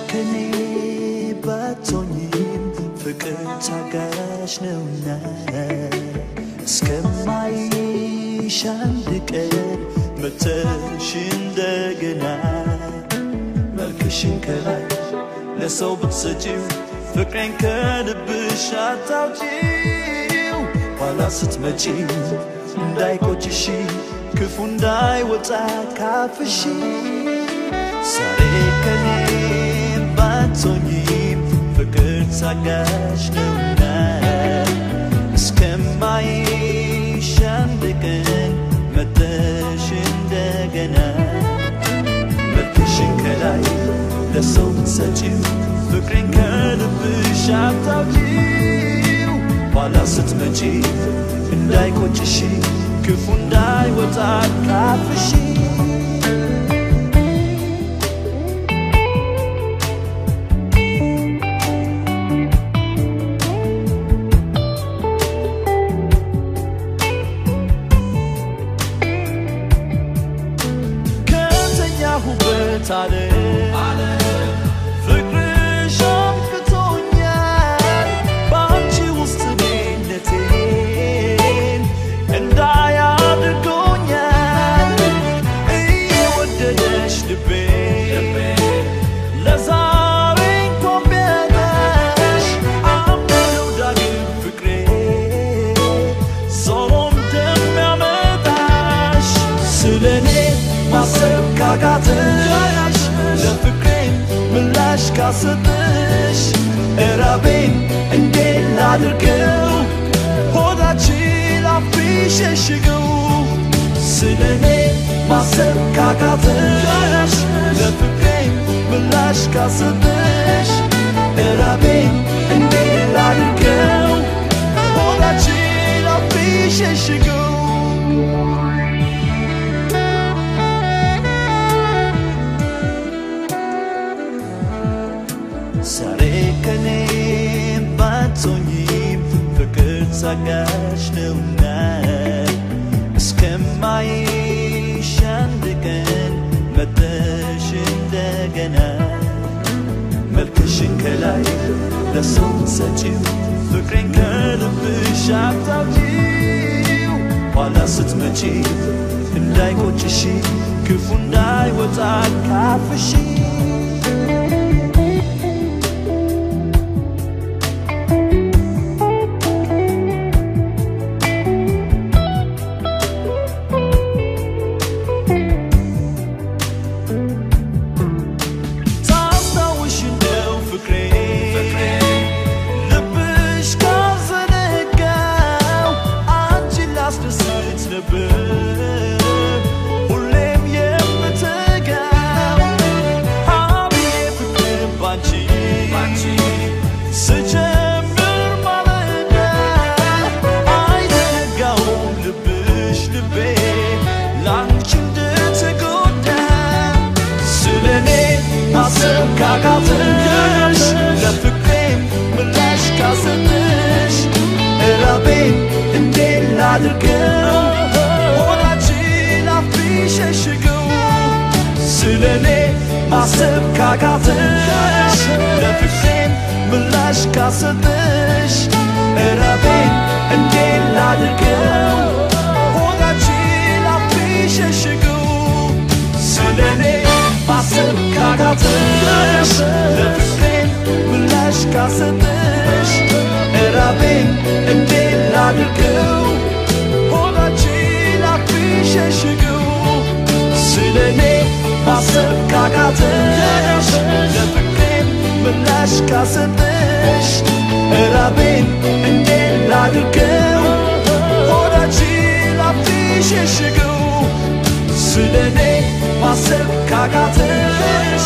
ከኔ ባትሆኚም ፍቅር ታጋሽ ነውና እስከማይሽ አንድ ቀን መተሽ እንደገና መልክሽን ከላይ ለሰው ብትሰጪው ፍቅሬን ከልብሽ አታውጪው ኋላ ስትመጪ እንዳይቆጭሽ ክፉ እንዳይወጣ ካፍሽ ዛሬ ከኔ ባትሆኚም ፍቅር ታጋሽ ነውና እስከማይሽ አንድ ቀን መተሽ እንደገና መልክሽን ከላይ ለሰው ብትሰጪው ፍቅሬን ከልብሽ አታውጪው ኋላ ስትመጪ እንዳይቆጭሽ ክፉ እንዳይወጣ ካፍሽ ከተኛሁበት ዓለም ፍቅርሽ አብቅቶኛል በአንቺ ውስጥ እኔነቴን እንዳይ አድርጎኛል እየወደደሽ ልቤ ለዛሬ እንኳን ቢያጣሽ አምናለሁ ዳግም ፍቅሬ ዞሮ እንደሚያመጣሽ ስለኔ ማሰብ ካቃተሽ ለፍቅሬም ምላሽ ካሰጠሽ እራቤን እንዴት ላድርገው ሆዳችን አፍሽ ሸሽገው ስለኔ ማሰብ ካቃተሽ ለፍቅሬም ምላሽ ካሰጠሽ እራቤን እንዴት ላድርገው ሆዳችን አፍሽ ሸሽገው ዛሬ ከኔ ባትሆኚም ፍቅር ታጋሽ ነውና እስከማይሽ አንድ ቀን መተሽ እንደገና መልክሽን ከላይ ለሰው ብትሰጪው ፍቅሬን ከልብሽ አታውጪው ኋላ ስትመጪ እንዳይቆጭሽ ክፉ እንዳይወጣ ካፍሽ ሁሌም የምትጋው አብዬ ፍቅር ባንቺ ስጀምር ማለዳ አይዘነጋውም ልብሽ ልቤ ላንቺ እንድትጎዳ ስለኔ ማሰብ ካቃተሽ ለፍቅሬም ምላሽ ካሰጠሽ እራቤን እንዴት ላድርገው ሸሽገው ስለኔ ማሰብ ካቃተሽ ለፍቅሬም ምላሽ ካሰጠሽ እራቤን እንዴት ላድርገው ሆዳችን አፍሽ ሸሽገው ስለኔ ማሰብ ካቃተሽ ለፍቅሬም ምላሽ ካሰጠሽ እራቤን እንዴት ላድርገው ሆዳችን አፍሽ ሸሽገው ስለኔ ማሰብ ካቃተሽ ለፍቅሬም ምላሽ ካሰጠሽ እራቤን እንዴት ላድርገው ሆዳችን አፍሽ ሸሽገው ስለኔ ማሰብ ካቃተሽ